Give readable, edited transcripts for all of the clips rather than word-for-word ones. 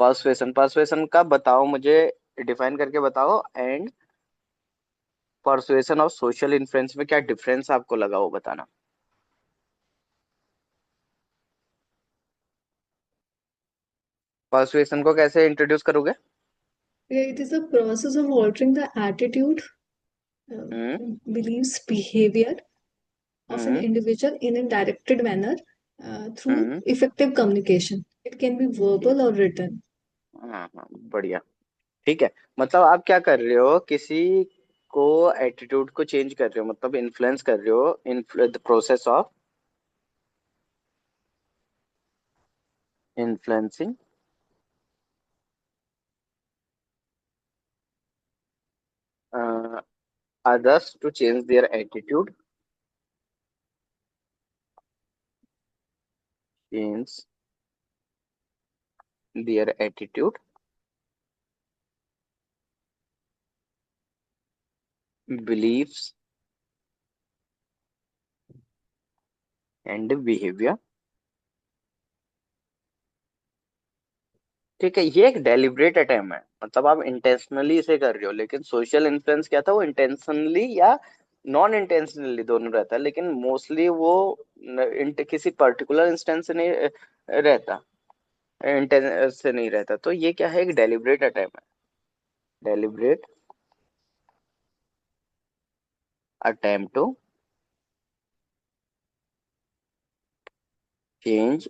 Persuasion, persuasion का बताओ मुझे, डिफाइन करके बताओ। एंड पर्सुएशन और सोशल इन्फ्लुएंस में क्या डिफरेंस आपको लगा वो बताना। पर्सुएशन को कैसे इंट्रोड्यूस करोगे? Yeah, it is a process of altering the attitude, hmm. beliefs, behavior of an hmm. individual in a directed manner through hmm. effective communication. It can be ठीक। verbal or written. हाँ हाँ, बढ़िया। ठीक है, मतलब आप क्या कर रहे हो, किसी को एटीट्यूड को चेंज कर रहे हो, मतलब इन्फ्लुएंस कर रहे हो in the process of influencing others to change their attitude, change their attitude, beliefs and behavior। ठीक है, ये एक डेलिब्रेट अटेम्प्ट है, मतलब आप इंटेंशनली इसे कर रहे हो। लेकिन सोशल इन्फ्लुएंस क्या था, वो इंटेंशनली या नॉन इंटेंशनली दोनों रहता है, लेकिन मोस्टली वो किसी पर्टिकुलर इंस्टेंस से नहीं रहता, इंटेंस से नहीं रहता। तो ये क्या है, एक डेलिब्रेट अटेम्प्ट है, deliberate attempt to change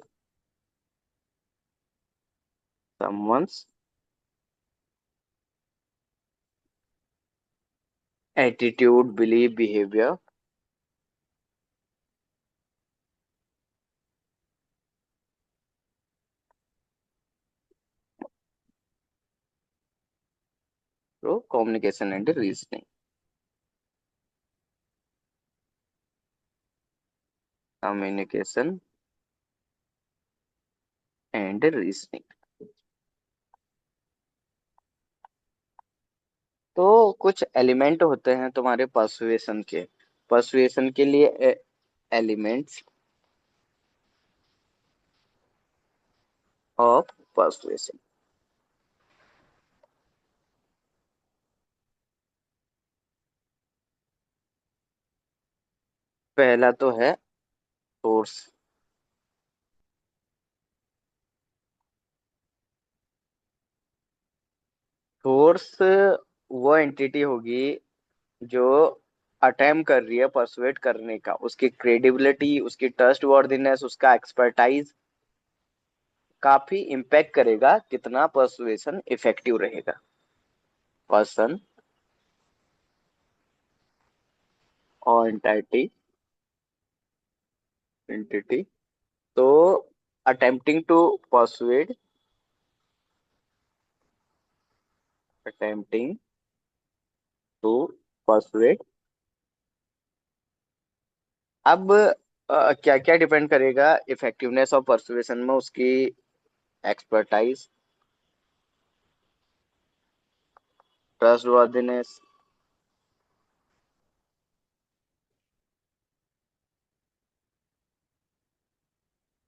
someone's attitude, believe, behaviour through communication and reasoning. Communication and reasoning. तो कुछ एलिमेंट होते हैं तुम्हारे पर्सुएशन के, पर्सुएशन के लिए एलिमेंट्स ऑफ पर्सुएशन। पहला तो है सोर्स। सोर्स वो एंटिटी होगी जो अटेम्प्ट कर रही है परसुएट करने का, उसकी क्रेडिबिलिटी, उसकी ट्रस्ट वॉर्दीनेस, उसका एक्सपर्टाइज काफी इम्पैक्ट करेगा कितना परसुएशन इफेक्टिव रहेगा। पर्सन और एंटिटी। तो attempting to persuade, attempting to persuade. अब क्या क्या डिपेंड करेगा इफेक्टिवनेस ऑफ परसुएशन में, उसकी एक्सपर्टाइज, ट्रस्ट वर्दीनेस,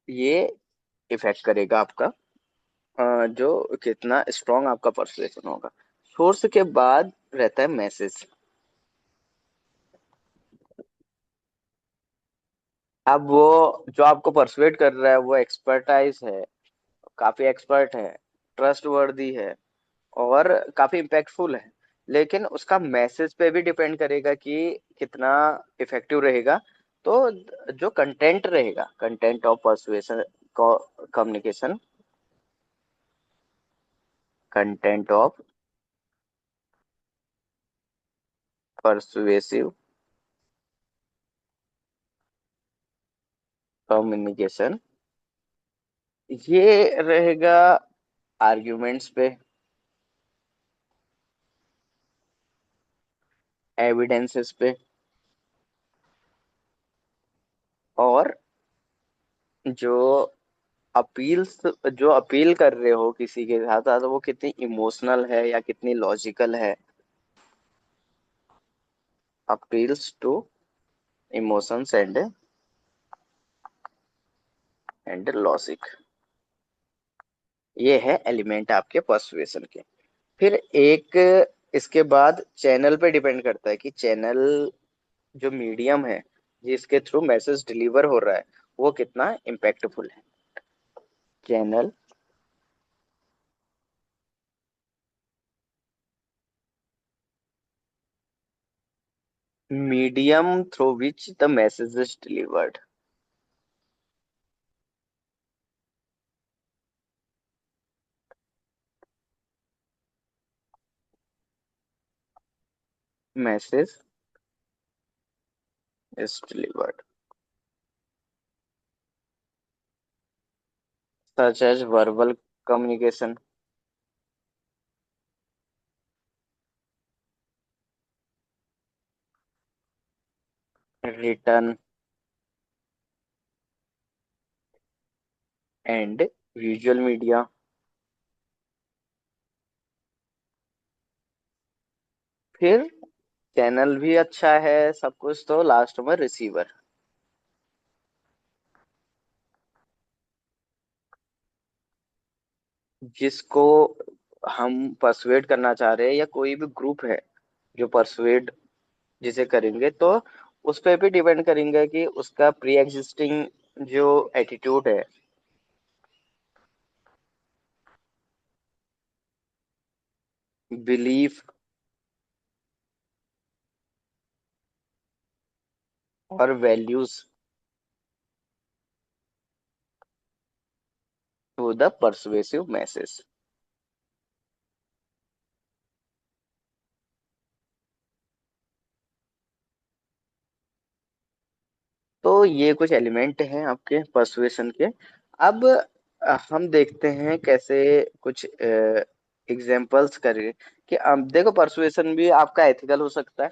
ये इफेक्ट करेगा आपका जो कितना स्ट्रांग आपका परसुएशन होगा। सोर्स के बाद रहता है मैसेज। अब वो जो आपको परसुएट कर रहा है वो एक्सपर्टाइज है, काफी एक्सपर्ट है, ट्रस्ट वर्दी है और काफी इम्पैक्टफुल है। लेकिन उसका मैसेज पे भी डिपेंड करेगा कि कितना इफेक्टिव रहेगा। तो जो कंटेंट रहेगा, content of persuasion, communication, content of persuasive communication, ये रहेगा आर्ग्यूमेंट्स पे, एविडेंसेस पे, और जो अपील्स, जो अपील कर रहे हो किसी के साथ साथ, वो कितनी इमोशनल है या कितनी लॉजिकल है। Appeals to emotions and logic. ये है एलिमेंट आपके पर्सुएशन के। फिर एक, इसके बाद चैनल पे डिपेंड करता है कि चैनल, जो मीडियम है जिसके थ्रू मैसेज डिलीवर हो रहा है, वो कितना इम्पैक्टफुल है। Channel, medium through which the message is delivered. Message is delivered, such as verbal communication, written and visual media. फिर चैनल भी अच्छा है सब कुछ, तो लास्ट में रिसीवर, जिसको हम परसुएट करना चाह रहे हैं, या कोई भी ग्रुप है जो परसुएट जिसे करेंगे, तो उस पर भी डिपेंड करेंगे कि उसका प्री एग्जिस्टिंग जो एटीट्यूड है, बिलीफ और values to the persuasive message. तो ये कुछ एलिमेंट हैं आपके परसुएशन के। अब हम देखते हैं कैसे कुछ एग्जांपल्स करें कि अब देखो, परसुएशन भी आपका एथिकल हो सकता है।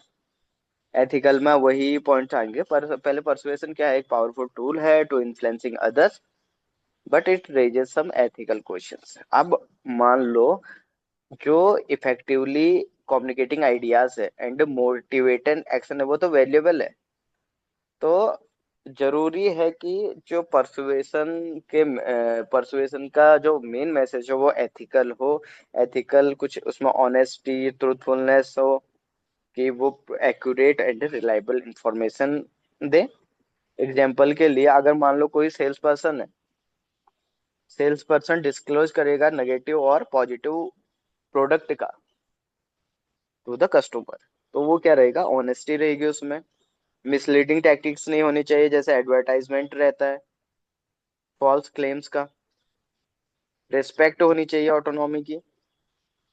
एथिकल में वही पॉइंट आएंगे, पर पहले परसुएशन क्या है, एक पावरफुल टूल है to influencing others, but it raises some ethical questions. अब मान लो, जो इफेक्टिवली कम्युनिकेटिंग आइडियाज है एंड मोटिवेटेड एक्शन है, वो तो वैल्यूएबल है। तो जरूरी है कि जो परसुएशन का जो मेन मैसेज हो वो एथिकल हो। एथिकल कुछ उसमें ऑनेस्टी, ट्रूथफुलनेस हो, कि वो accurate and reliable information they. Example के लिए, अगर मान लो कोई सेल्स पर्सन है, सेल्स पर्सन डिस्क्लोज करेगा नेगेटिव और पॉजिटिव प्रोडक्ट का टू द कस्टमर, तो वो क्या रहेगा, ऑनेस्टी रहेगी उसमें। मिसलीडिंग टैक्टिक्स नहीं होनी चाहिए, जैसे एडवर्टाइजमेंट रहता है, फॉल्स क्लेम्स का। रिस्पेक्ट होनी चाहिए ऑटोनॉमी की।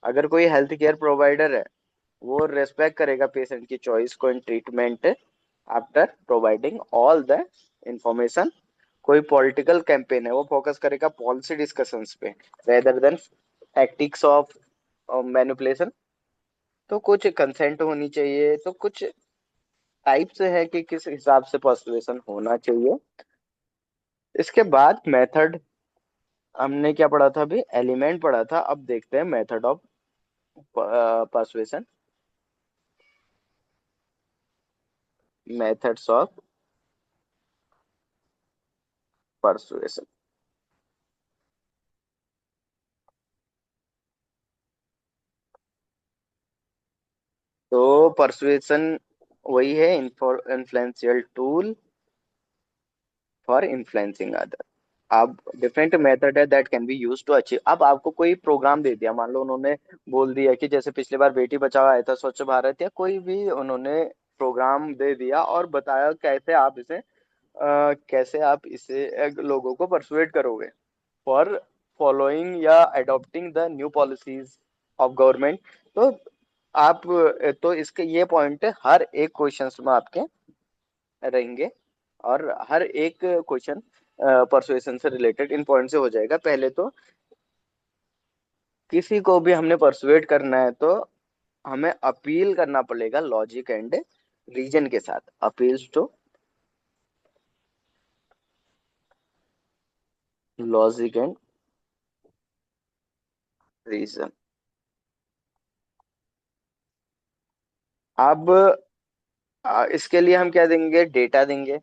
अगर कोई हेल्थ केयर प्रोवाइडर है, वो रेस्पेक्ट करेगा पेशेंट की चॉइस को in treatment after providing all the information. कोई पॉलिटिकल कैंपेन है, वो फोकस करेगा पॉलिसी डिस्कशंस पे rather than tactics of manipulation. तो कुछ कंसेंट होनी चाहिए, तो कुछ टाइप्स है कि किस हिसाब से पर्सुएशन होना चाहिए। इसके बाद मेथड, हमने क्या पढ़ा था अभी, एलिमेंट पढ़ा था, अब देखते हैं method of persuasion, methods of persuasion. तो परसुएशन वही है, influential tool for influencing other. अब डिफरेंट मेथड है that can be use to achieve. अब आपको कोई प्रोग्राम दे दिया, मान लो उन्होंने बोल दिया कि जैसे पिछली बार बेटी बचाओ आया था, स्वच्छ भारत, या कोई भी उन्होंने प्रोग्राम दे दिया और बताया कैसे आप इसे लोगों को परसुएट करोगे फॉर फॉलोइंग या adopting the new policies of government. तो आप, तो इसके ये पॉइंट हर एक क्वेश्चंस में आपके रहेंगे, और हर एक क्वेश्चन परसुएशन से रिलेटेड इन पॉइंट से हो जाएगा। पहले तो किसी को भी हमने परसुएट करना है, तो हमें अपील करना पड़ेगा लॉजिक एंड रीजन के साथ, appeals to logic and reason. अब इसके लिए हम क्या देंगे, डेटा देंगे।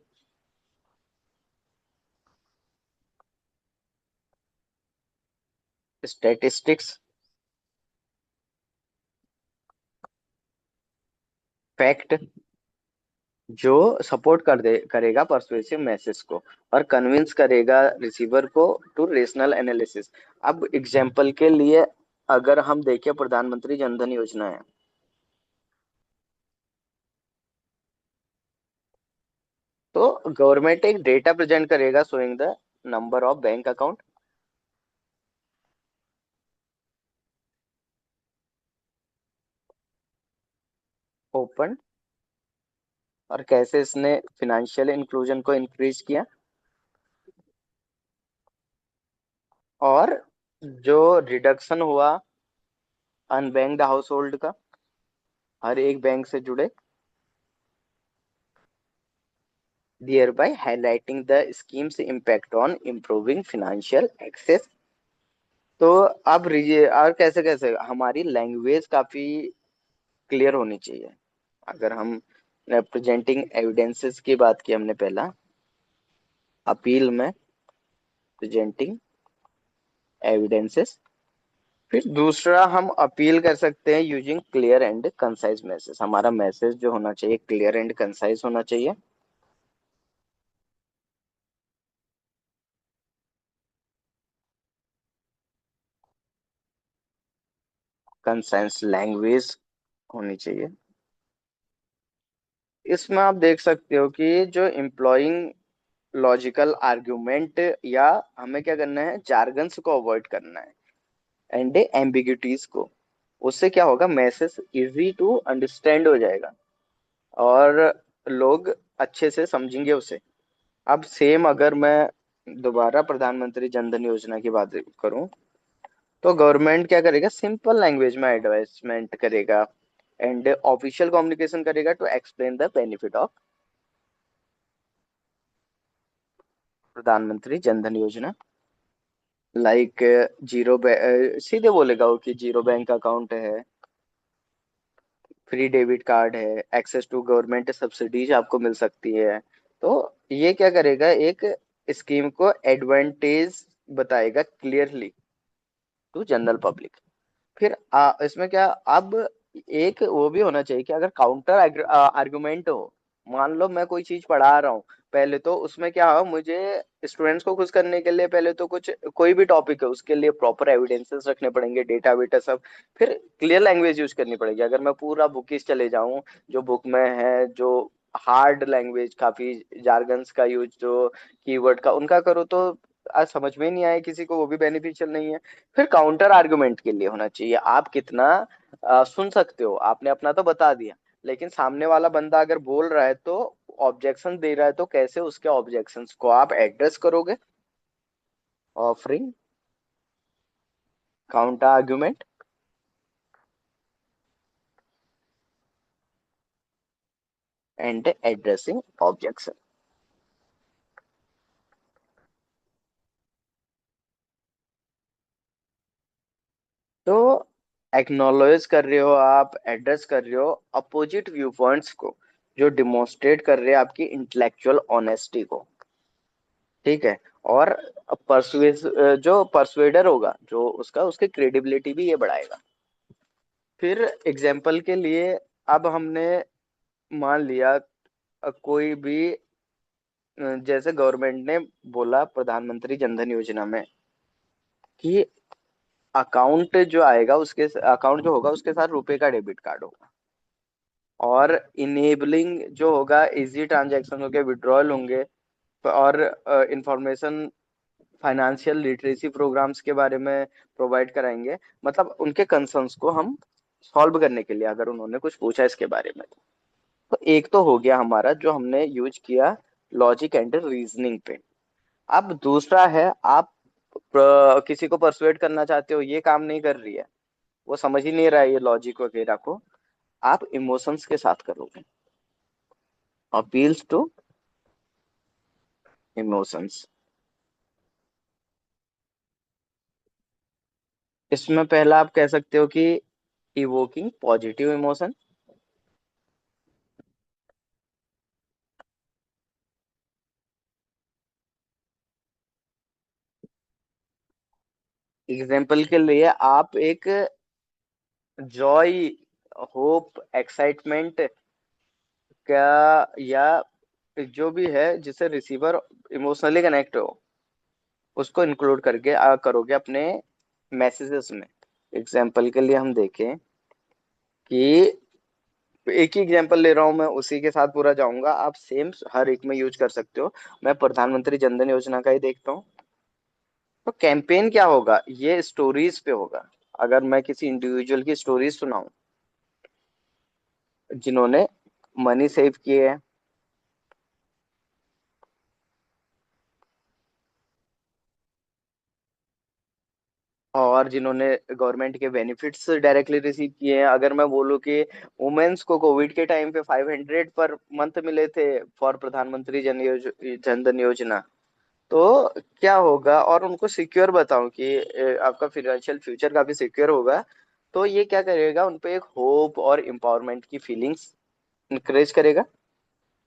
स्टैटिस्टिक्स, फैक्ट, जो सपोर्ट करेगा परsuasive मैसेज को, और कन्विंस करेगा रिसीवर को टू रेशनल एनालिसिस। अब एग्जाम्पल के लिए अगर हम देखें, प्रधानमंत्री जन धन योजना है, तो गवर्नमेंट एक डेटा प्रेजेंट करेगा showing the number of bank account open, और कैसे इसने फिनेंशियल इंक्लूजन को इंक्रीज किया, और जो रिडक्शन हुआ अनबैंक्ड हाउस होल्ड का हर एक बैंक से जुड़े, thereby highlighting the scheme's impact on improving financial access। तो अब और कैसे कैसे हमारी लैंग्वेज काफी क्लियर होनी चाहिए। अगर हम रिप्रेजेंटिंग एविडेंसेस की बात की हमने पहला, अपील में प्रेजेंटिंग एविडेंसेस, फिर दूसरा हम अपील कर सकते हैं using clear and concise message. हमारा मैसेज जो होना चाहिए क्लियर एंड कंसाइज होना चाहिए। कंसाइज लैंग्वेज होनी चाहिए। इसमें आप देख सकते हो कि जो एम्प्लॉइंग लॉजिकल आर्ग्यूमेंट, या हमें क्या करना है, जार्गन्स को अवॉइड करना है एंड एम्बिग्यूटीज को। उससे क्या होगा, मैसेज इजी टू अंडरस्टैंड हो जाएगा और लोग अच्छे से समझेंगे उसे। अब सेम अगर मैं दोबारा प्रधानमंत्री जन धन योजना की बात करूं, तो गवर्नमेंट क्या करेगा, सिंपल लैंग्वेज में एडवाइसमेंट करेगा एंड ऑफिशियल कम्युनिकेशन करेगा to explain the benefit of प्रधानमंत्री जन धन योजना। लाइक सीधे बोलेगा वो कि जीरो बैंक अकाउंट है, फ्री डेबिट कार्ड है, एक्सेस टू गवर्नमेंट सब्सिडीज आपको मिल सकती है। तो ये क्या करेगा, एक स्कीम को एडवांटेज बताएगा क्लियरली टू जनरल पब्लिक। फिर इसमें क्या, अब एक वो भी होना चाहिए कि अगर काउंटर आर्गुमेंट हो, मान लो मैं कोई चीज पढ़ा रहा हूँ, पहले तो उसमें क्या हो, मुझे स्टूडेंट्स को खुश करने के लिए पहले तो कुछ कोई भी टॉपिक है उसके लिए प्रॉपर एविडेंसेस रखने पड़ेंगे, डेटा वेटा सब। फिर क्लियर लैंग्वेज यूज करनी पड़ेगी। अगर मैं पूरा बुकिश चले जाऊं, जो बुक में है, जो हार्ड लैंग्वेज, काफी जार्गन्स का यूज, जो कीवर्ड का उनका करो, तो आज समझ में ही नहीं आए किसी को, वो भी बेनिफिशियल नहीं है। फिर काउंटर आर्गुमेंट के लिए होना चाहिए, आप कितना सुन सकते हो, आपने अपना तो बता दिया, लेकिन सामने वाला बंदा अगर बोल रहा है तो ऑब्जेक्शन दे रहा है, तो कैसे उसके ऑब्जेक्शंस को आप एड्रेस करोगे, offering counter argument and addressing objection. तो एक्नॉलेज कर रहे हो आप, एड्रेस कर रहे हो अपोजिट व्यू पॉइंट्स को, जो डिमोन्स्ट्रेट कर रहे हैं आपकी इंटेलेक्चुअल ऑनेस्टी को, ठीक है। और जो परसुएडर होगा, जो उसका उसकी क्रेडिबिलिटी भी ये बढ़ाएगा। फिर एग्जाम्पल के लिए, अब हमने मान लिया कोई भी जैसे गवर्नमेंट ने बोला प्रधानमंत्री जन धन योजना में कि अकाउंट जो आएगा, उसके अकाउंट जो होगा उसके साथ रुपए का डेबिट कार्ड होगा, और इनेबलिंग जो होगा इजी ट्रांजैक्शन होंगे, विड्रॉल होंगे, और इंफॉर्मेशन फाइनेंशियल लिटरेसी प्रोग्राम्स के बारे में प्रोवाइड कराएंगे। मतलब उनके कंसर्न्स को हम सॉल्व करने के लिए, अगर उन्होंने कुछ पूछा इसके बारे में, तो एक तो हो गया हमारा जो हमने यूज किया लॉजिक एंड रीजनिंग पे। अब दूसरा है, आप किसी को परसुएट करना चाहते हो, ये काम नहीं कर रही है, वो समझ ही नहीं रहा है ये लॉजिक वगैरह को, आप इमोशंस के साथ करोगे, अपील्स टू इमोशंस। इसमें पहला आप कह सकते हो कि इवोकिंग पॉजिटिव इमोशन, एग्जाम्पल के लिए आप एक जॉय, होप, एक्साइटमेंट क्या, या जो भी है जिससे रिसीवर इमोशनली कनेक्ट हो, उसको इंक्लूड करके करोगे अपने मैसेजेस में। एग्जाम्पल के लिए हम देखें कि एक ही एग्जांपल ले रहा हूं मैं, उसी के साथ पूरा जाऊंगा, आप सेम हर एक में यूज कर सकते हो। मैं प्रधानमंत्री जनधन योजना का ही देखता हूँ। तो कैंपेन क्या होगा, ये स्टोरीज पे होगा। अगर मैं किसी इंडिविजुअल की स्टोरीज सुनाऊं जिन्होंने मनी सेव किए हैं, और जिन्होंने गवर्नमेंट के बेनिफिट्स डायरेक्टली रिसीव किए हैं, अगर मैं बोलूँ कि वुमेन्स को कोविड के टाइम पे 500 पर मंथ मिले थे फॉर प्रधानमंत्री जनधन योजना, तो क्या होगा, और उनको सिक्योर बताऊं कि आपका फाइनेंशियल फ्यूचर काफी सिक्योर होगा, तो ये क्या करेगा, उनपे एक होप और एम्पावरमेंट की फीलिंग्स इंकरेज करेगा।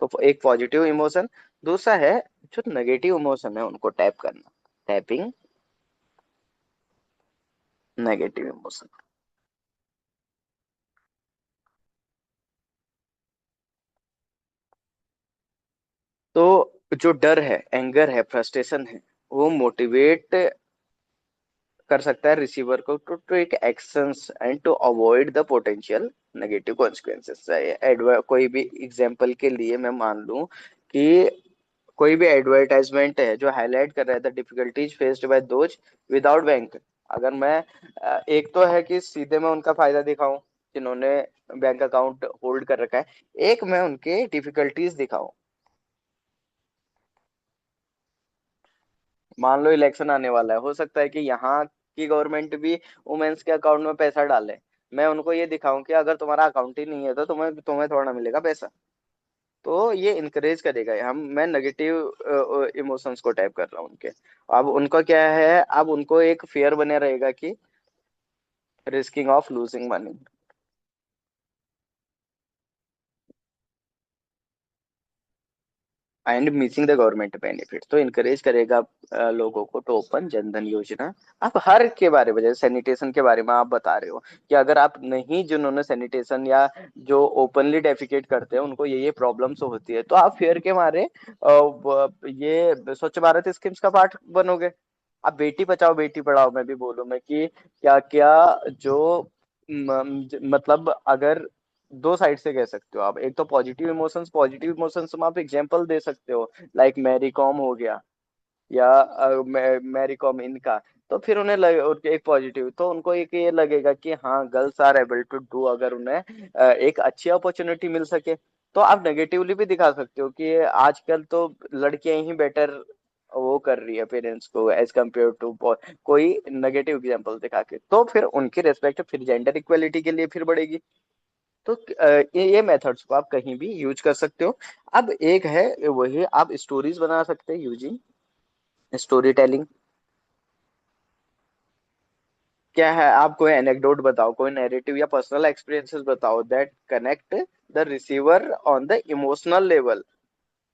तो एक पॉजिटिव इमोशन। दूसरा है जो नेगेटिव इमोशन है उनको टैप करना, टैपिंग नेगेटिव इमोशन। तो जो डर है, एंगर है, फ्रस्ट्रेशन है, वो मोटिवेट कर सकता है रिसीवर को to take actions and to avoid the potential negative consequences. कोई भी एग्जांपल के लिए मैं मान लूं कि कोई भी एडवर्टाइजमेंट है जो हाईलाइट कर रहा है the difficulties faced by those without bank. अगर मैं एक तो है कि सीधे मैं उनका फायदा दिखाऊं जिन्होंने बैंक अकाउंट होल्ड कर रखा है, एक मैं उनके डिफिकल्टीज दिखाऊं। मान लो इलेक्शन आने वाला है, हो सकता है कि यहाँ की गवर्नमेंट भी वुमेन्स के अकाउंट में पैसा डाले। मैं उनको ये दिखाऊं कि अगर तुम्हारा अकाउंट ही नहीं है तो तुम्हें तुम्हें थोड़ा मिलेगा पैसा। तो ये इनकरेज करेगा, हम मैं नेगेटिव इमोशंस को टाइप कर रहा हूँ उनके। अब उनका क्या है, अब उनको एक फियर बने रहेगा कि risking of losing money and missing the government benefit. तो इनकरेज करेगा लोगों को टू ओपन जनधन योजना। आप हर के बारे में, जैसे सैनिटेशन के बारे में आप बता रहे हो कि अगर आप नहीं, जिन्होंने सैनिटेशन या जो ओपनली डेफिकेट करते हैं उनको ये प्रॉब्लम्स होती है, तो आप फेयर के मारे ये स्वच्छ भारत स्कीम्स का पार्ट बनोगे। अब बेटी बचाओ बेटी पढ़ाओ में भी बोलूं मैं कि क्या क्या जो मतलब अगर दो साइड से कह सकते हो आप, एक तो पॉजिटिव इमोशंस में आप एग्जांपल दे सकते हो, लाइक मैरी कॉम हो गया, या मैरी कॉम इनका। तो फिर उन्हें लगे उनके एक पॉजिटिव, तो उनको एक ये लगेगा कि हाँ girls are able to do, अगर उन्हें एक अच्छी अपॉर्चुनिटी मिल सके। तो आप नेगेटिवली भी दिखा सकते हो कि आजकल तो लड़कियां ही बेटर वो कर रही है पेरेंट्स को एज कम्पेयर टू कोई नेगेटिव एग्जांपल दिखा के, तो फिर उनकी रेस्पेक्ट फिर जेंडर इक्वेलिटी के लिए फिर बढ़ेगी। तो ये मेथड्स को आप कहीं भी यूज कर सकते हो। अब एक है वही, आप स्टोरीज बना सकते हैं यूजिंग स्टोरी टेलिंग। क्या है, आप कोई एनेक्डोट बताओ, कोई नैरेटिव या पर्सनल एक्सपीरियंसेस बताओ that connect the receiver on the emotional level.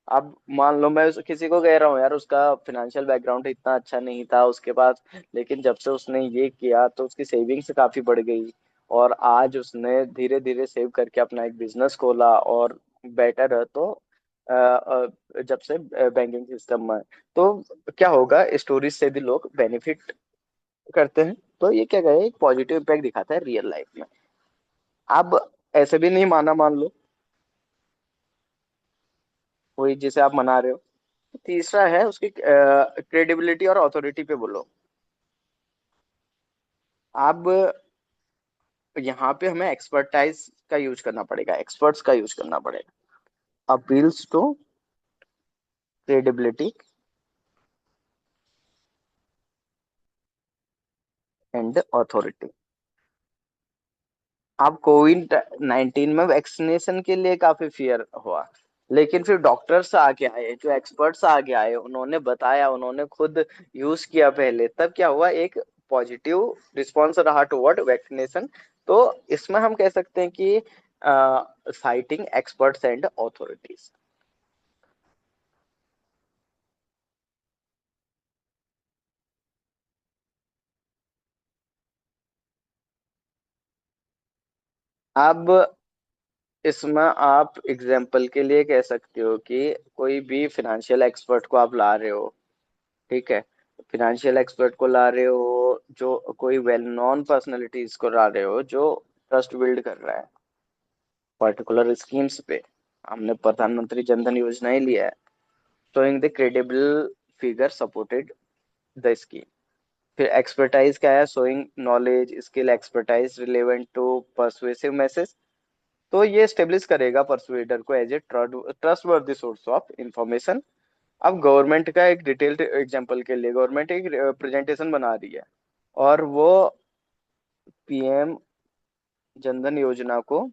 अब मान लो मैं किसी को कह रहा हूँ यार उसका फाइनेंशियल बैकग्राउंड इतना अच्छा नहीं था उसके पास, लेकिन जब से उसने ये किया तो उसकी सेविंग्स काफी बढ़ गई, और आज उसने धीरे धीरे सेव करके अपना एक बिजनेस खोला और बेटर है। तो जब से बैंकिंग सिस्टम में, तो क्या होगा, स्टोरीज से भी लोग बेनिफिट करते हैं। तो ये क्या कहे, एक पॉजिटिव इम्पैक्ट दिखाता है रियल लाइफ में। अब ऐसे भी नहीं माना, मान लो वही जिसे आप मना रहे हो। तीसरा है उसकी क्रेडिबिलिटी और अथॉरिटी पे बोलो। अब यहाँ पे हमें एक्सपर्टाइज का यूज करना पड़ेगा, एक्सपर्ट्स का यूज करना पड़ेगा। Appeals to credibility and authority. अब कोविड 19 में वैक्सीनेशन के लिए काफी फियर हुआ, लेकिन फिर डॉक्टर्स आगे आए, जो एक्सपर्ट्स आगे आए, उन्होंने बताया, उन्होंने खुद यूज किया पहले, तब क्या हुआ, एक पॉजिटिव रिस्पॉन्स रहा टुवर्ड वैक्सीनेशन। तो इसमें हम कह सकते हैं कि साइटिंग एक्सपर्ट्स एंड ऑथोरिटीज। अब इसमें आप एग्जाम्पल के लिए कह सकते हो कि कोई भी फिनेंशियल एक्सपर्ट को आप ला रहे हो, ठीक है। फिनेंशियल एक्सपर्ट को ला रहे हो, जो कोई वेल नोन पर्सनालिटीज को ला रहे हो जो ट्रस्ट बिल्ड कर रहा है पर्टिकुलर स्कीम्स पे। हमने प्रधानमंत्री जन धन योजना ही लिया है। Showing the credible figure supported the scheme. फिर एक्सपर्टाइज क्या है? Showing knowledge skill expertise relevant to persuasive message. तो ये स्टेब्लिश करेगा परसुएडर को as a trustworthy source of information. अब गवर्नमेंट का एक डिटेल्ड एग्जांपल के लिए, गवर्नमेंट एक प्रेजेंटेशन बना रही है और वो पीएम जनधन योजना को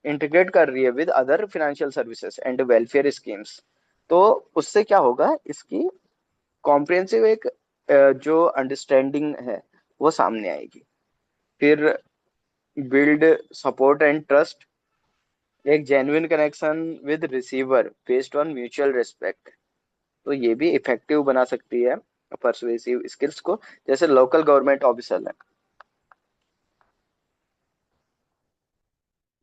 इंटीग्रेट कर रही है with other financial services and welfare schemes. तो उससे क्या होगा, इसकी कॉम्प्रिहेंसिव एक जो अंडरस्टैंडिंग है वो सामने आएगी। फिर बिल्ड सपोर्ट एंड ट्रस्ट, एक genuine connection with receiver based on mutual respect. तो ये भी इफेक्टिव बना सकती है परसुएसिव स्किल्स को। जैसे लोकल गवर्नमेंट ऑफिसर है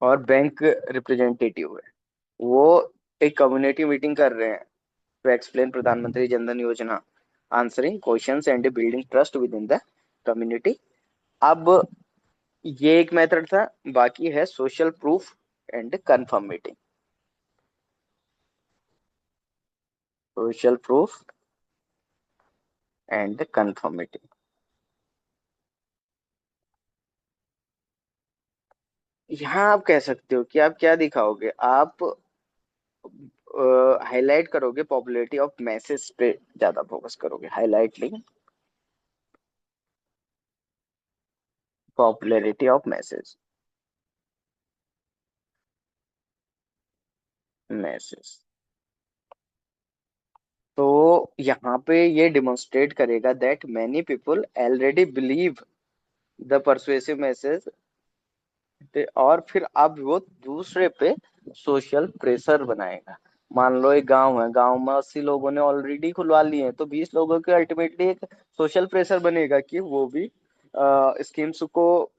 और बैंक रिप्रेजेंटेटिव है, वो एक कम्युनिटी मीटिंग कर रहे हैं टू एक्सप्लेन प्रधानमंत्री जनधन योजना, answering questions and building trust with in the community. अब ये एक मेथड था। बाकी है social proof and confirm meeting. Social proof and confirm meeting. यहाँ आप कह सकते हो कि आप क्या दिखाओगे, आप हाईलाइट करोगे पॉपुलैरिटी ऑफ मैसेज पे, ज्यादा फोकस करोगे, हाईलाइटिंग पॉपुलैरिटी ऑफ मैसेज। तो यहाँ पे ये डिमोन्स्ट्रेट करेगा that many people already believe the persuasive message. और फिर अब वो दूसरे पे सोशल प्रेशर बनाएगा। मान लो एक गांव है, गांव में 80 लोगों ने ऑलरेडी खुलवा लिए हैं, तो 20 लोगों के अल्टीमेटली एक सोशल प्रेशर बनेगा कि वो भी स्कीम्स को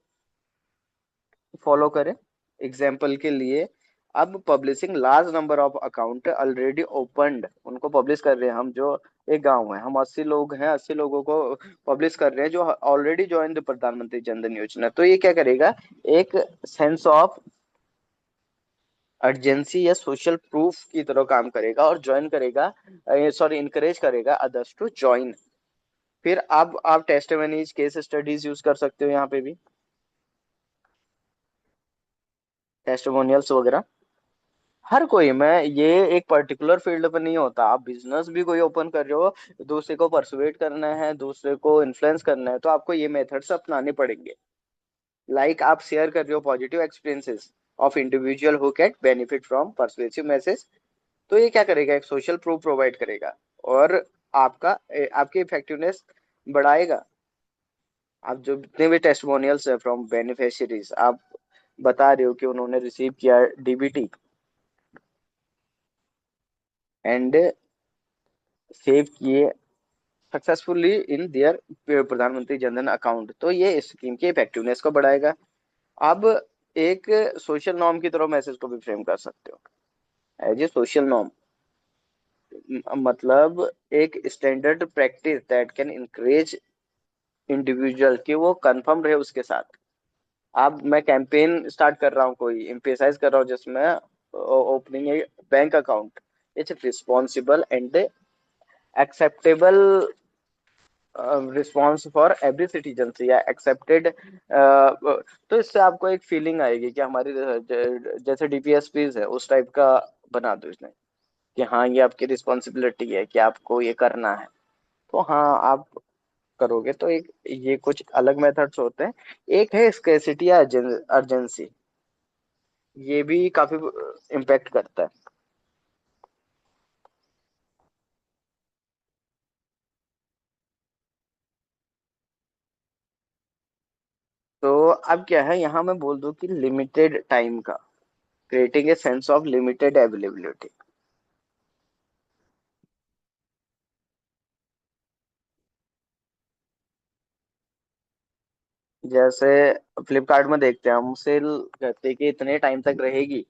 फॉलो करें। एग्जाम्पल के लिए, अब publishing large number of account already opened, उनको पब्लिश कर रहे हैं हम। जो एक गांव है, हम 80 लोग हैं, 80 लोगों को पब्लिश कर रहे हैं जो ऑलरेडी ज्वाइन द प्रधानमंत्री जन धन योजना। तो ये क्या करेगा, एक सेंस ऑफ अर्जेंसी या सोशल प्रूफ की तरह काम करेगा और ज्वाइन करेगा, सॉरी इनकरेज करेगा अदर्स टू ज्वाइन। फिर अब आप टेस्टिमनीज केस स्टडीज यूज कर सकते हो यहाँ पे भी, टेस्टिमोनियल्स वगैरह। हर कोई, मैं ये एक पर्टिकुलर फील्ड पर नहीं होता, आप बिजनेस भी कोई ओपन कर रहे हो, दूसरे को परसुएट करना है, दूसरे को इन्फ्लुएंस करना है, तो आपको ये मेथड्स अपनाने पड़ेंगे। लाइक आप शेयर कर रहे हो positive experiences of individual who get benefit from persuasive message. तो ये क्या करेगा, एक सोशल प्रूफ प्रोवाइड करेगा और आपकी इफेक्टिवनेस बढ़ाएगा। आप जो जितने भी टेस्टिमोनियल्स है फ्रॉम बेनिफिशियरीज, आप बता रहे हो कि उन्होंने रिसीव किया डीबीटी एंड सेव किए सक्सेसफुली इन दियर प्रधानमंत्री जनधन अकाउंट, तो ये स्कीम की इफेक्टिवनेस को बढ़ाएगा। अब एक सोशल नॉर्म की तरह मैसेज को भी फ्रेम कर सकते हो एज ए सोशल नॉर्म। मतलब एक standard practice that can encourage individual कि वो कंफर्म रहे उसके साथ। अब मैं कैंपेन स्टार्ट कर रहा हूँ, कोई एम्फेसाइज कर रहा हूँ जिसमें opening A bank account it's responsible and acceptable response for every citizen या एक्सेप्टेड। तो इससे आपको एक फीलिंग आएगी कि हमारी जैसे डीपीएसपीज है उस टाइप का बना दो इसने, कि हाँ ये आपकी रिस्पॉन्सिबिलिटी है कि आपको ये करना है। तो हाँ आप करोगे। तो एक ये कुछ अलग मेथड्स होते हैं। एक है स्केसिटी या अर्जेंसी, ये भी काफी इम्पेक्ट करता है। तो अब क्या है, यहाँ मैं बोल दूं कि लिमिटेड टाइम का, creating a sense of limited availability. जैसे फ्लिपकार्ट में देखते हैं हम, सेल कहते हैं कि इतने टाइम तक रहेगी,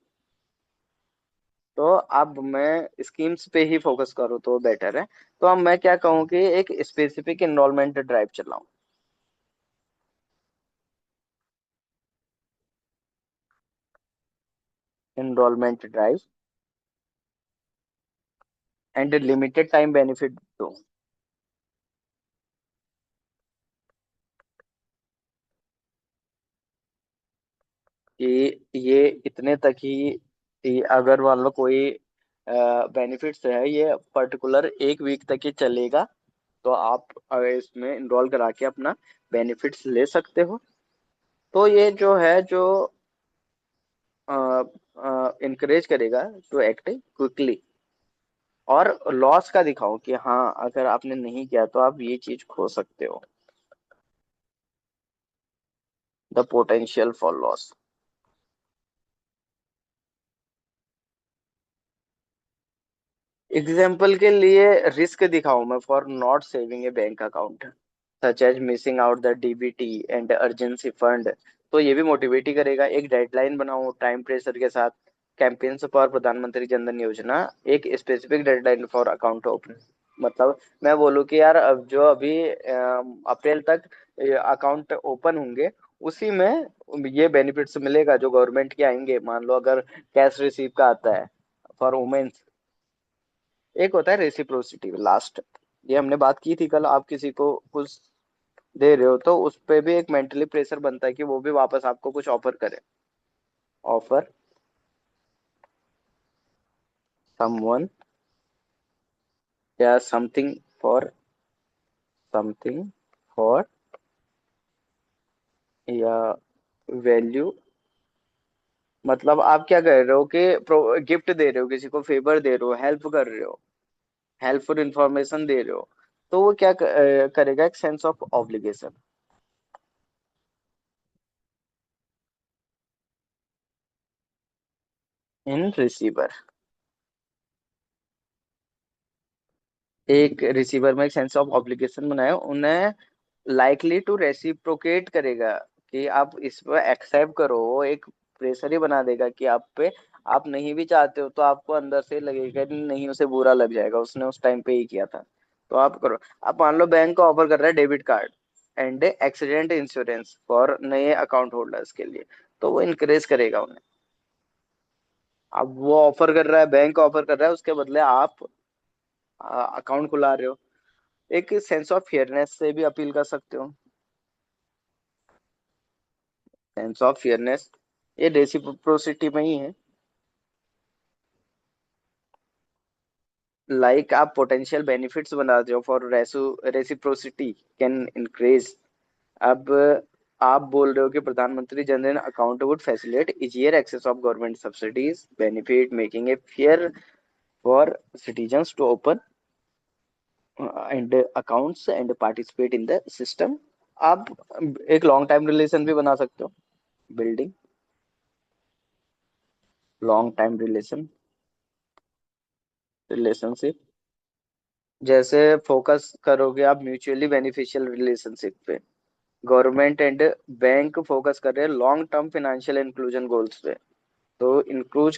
तो अब मैं स्कीम्स पे ही फोकस करूँ तो बेटर है। तो अब मैं क्या कहूँ कि एक स्पेसिफिक इनरोलमेंट ड्राइव चलाऊं। Enrolment drive and limited time benefit दूं कि ये इतने तक ही, कि अगर मान लो कोई बेनिफिट्स है, ये पर्टिकुलर एक वीक तक ही चलेगा, तो आप इसमें इनरोल करा के अपना बेनिफिट्स ले सकते हो। तो ये जो है, जो इनकरेज करेगा टू एक्ट क्विकली, और लॉस का दिखाओ कि हाँ, अगर आपने नहीं किया तो आप ये चीज खो सकते हो। The potential for loss. Example के लिए रिस्क दिखाऊं मैं, for not saving a bank account, such as missing out the DBT and urgency fund. तो ये भी मोटिवेट ही करेगा। एक डेडलाइन बनाओ टाइम प्रेशर के साथ, कैंपेन्स फॉर प्रधानमंत्री जन धन योजना, एक specific deadline for account open. मतलब मैं बोलूँ कि यार, अब जो अभी अप्रैल तक अकाउंट ओपन होंगे, उसी में ये बेनिफिट्स मिलेगा जो गवर्नमेंट के आएंगे। मान लो अगर कैश रिसीव का आता है फॉर वुमेन्स, एक होता है रेसिप्रोसिटी लास्ट, ये हमने बात की थी कल। आप किसी को कुछ दे रहे हो तो उस पे भी एक मेंटली प्रेशर बनता है कि वो भी वापस आपको कुछ ऑफर करे। ऑफर समवन, या समथिंग फॉर, समथिंग फॉर, या वैल्यू। मतलब आप क्या कर रहे हो कि गिफ्ट दे रहे हो, किसी को फेवर दे रहे हो, हेल्प कर रहे हो, हेल्पफुल इंफॉर्मेशन दे रहे हो, तो वो क्या करेगा, एक sense of obligation in receiver. एक रिसीवर में एक सेंस ऑफ ऑब्लिगेशन बनाया, उन्हें लाइकली टू रेसिप्रोकेट करेगा कि आप इस पर एक्सेप्ट करो। वो एक प्रेशर ही बना देगा कि आप पे, आप नहीं भी चाहते हो तो आपको अंदर से लगेगा कि नहीं, उसे बुरा लग जाएगा, उसने उस टाइम पे ही किया था, तो आप करो। आप मान लो बैंक का ऑफर कर रहा है debit card and accident insurance for नए अकाउंट होल्डर्स के लिए, तो वो इनकरेज करेगा उन्हें। अब वो ऑफर कर रहा है, बैंक ऑफर कर रहा है, उसके बदले आप अकाउंट खुला रहे हो। एक सेंस ऑफ फेयरनेस से भी अपील कर सकते हो। सेंस ऑफ फेयरनेस, ये रेसिप्रोसिटी में ही है। लाइक आप पोटेंशियल बेनिफिट्स बनाते हो फॉर रेसिप्रोसिटी कैन इंक्रीज। अब आप बोल रहे हो कि Pradhan Mantri Jan Dhan account would facilitate easier access of government subsidies benefit, making a fair for citizens to open and accounts and participate in the system. आप एक लॉन्ग टाइम रिलेशन भी बना सकते हो, बिल्डिंग लॉन्ग टाइम रिलेशनशिप। जैसे फोकस करोगे आप mutually beneficial relationship पे, गवर्नमेंट एंड बैंक फोकस कर रहे हैं long term financial inclusion goals पे। तो इंकरेज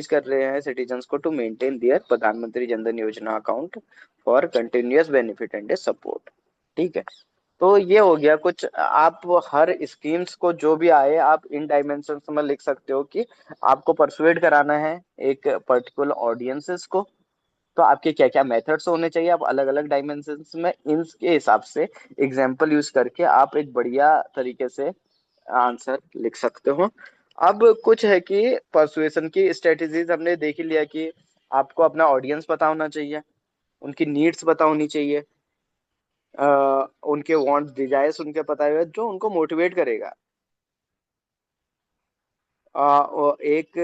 कर रहे हैं सिटीजन्स को टू मेंटेन दियर प्रधानमंत्री जन धन योजना account for continuous benefit and support. ठीक है। तो ये हो गया कुछ। आप हर स्कीम्स को जो भी आए, आप इन डायमेंशन में लिख सकते हो कि आपको परसुएड कराना है एक पर्टिकुलर ऑडियंसेस को, तो आपके क्या क्या मेथड्स होने चाहिए। आप अलग अलग डायमेंशंस में इनके हिसाब से एग्जाम्पल यूज करके आप एक बढ़िया तरीके से आंसर लिख सकते हो। अब कुछ है कि परसुएशन की स्ट्रेटेजीज हमने देख ही लिया कि आपको अपना ऑडियंस पता होना चाहिए, उनकी नीड्स पता होनी चाहिए, उनके वांट्स डिजायर्स उनके पता है, जो उनको मोटिवेट करेगा। और एक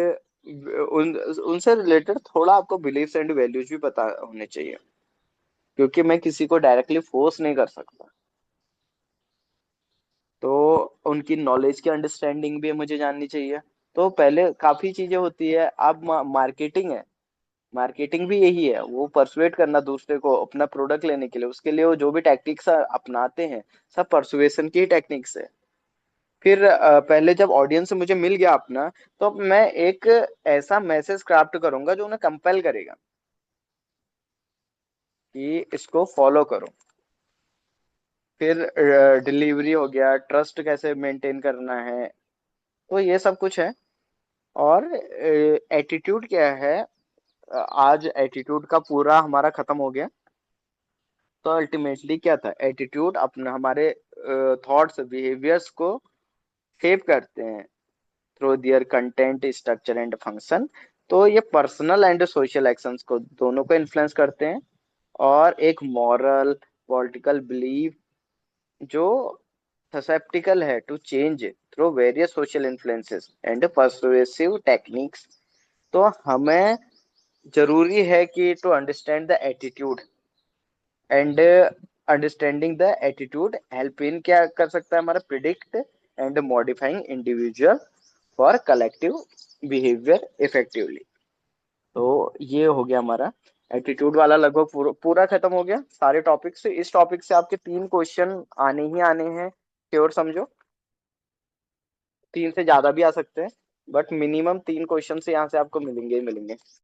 उनसे रिलेटेड थोड़ा आपको बिलीफ्स एंड वैल्यूज भी पता होने चाहिए, क्योंकि मैं किसी को डायरेक्टली फोर्स नहीं कर सकता। तो उनकी नॉलेज की अंडरस्टैंडिंग भी मुझे जाननी चाहिए। तो पहले काफी चीजें होती है। अब मार्केटिंग है, मार्केटिंग भी यही है, वो परसुएट करना दूसरे को अपना प्रोडक्ट लेने के लिए। उसके लिए वो जो भी टैक्टिक्स अपनाते हैं, सब परसुएशन की टेक्निक्स है। फिर पहले जब ऑडियंस से मुझे मिल गया अपना, तो अब मैं एक ऐसा मैसेज क्राफ्ट करूंगा जो उन्हें कंपेल करेगा कि इसको फॉलो करो। फिर डिलीवरी हो गया, ट्रस्ट कैसे मेंटेन करना है, तो ये सब कुछ है। और एटीट्यूड क्या है, आज एटीट्यूड का पूरा हमारा खत्म हो गया। तो अल्टीमेटली क्या था, एटीट्यूड अपना हमारे थॉट्स बिहेवियर्स को शेप करते हैं through their content structure and function. तो ये पर्सनल एंड सोशल एक्शंस को दोनों को इन्फ्लुएंस करते हैं। और एक मॉरल पॉलिटिकल बिलीफ जो ससेप्टिकल है to change through various social influences and persuasive techniques. तो हमें जरूरी है कि to understand the attitude, and understanding the attitude help in क्या कर सकता है हमारा, predict and modifying individual for collective behaviour effectively. तो ये हो गया हमारा एटीट्यूड वाला, लगभग पूरा पूरा खत्म हो गया सारे टॉपिक से। इस टॉपिक से आपके 3 क्वेश्चन आने ही आने हैं, श्योर समझो। 3 से ज्यादा भी आ सकते हैं, बट मिनिमम 3 क्वेश्चन से यहाँ से आपको मिलेंगे ही मिलेंगे।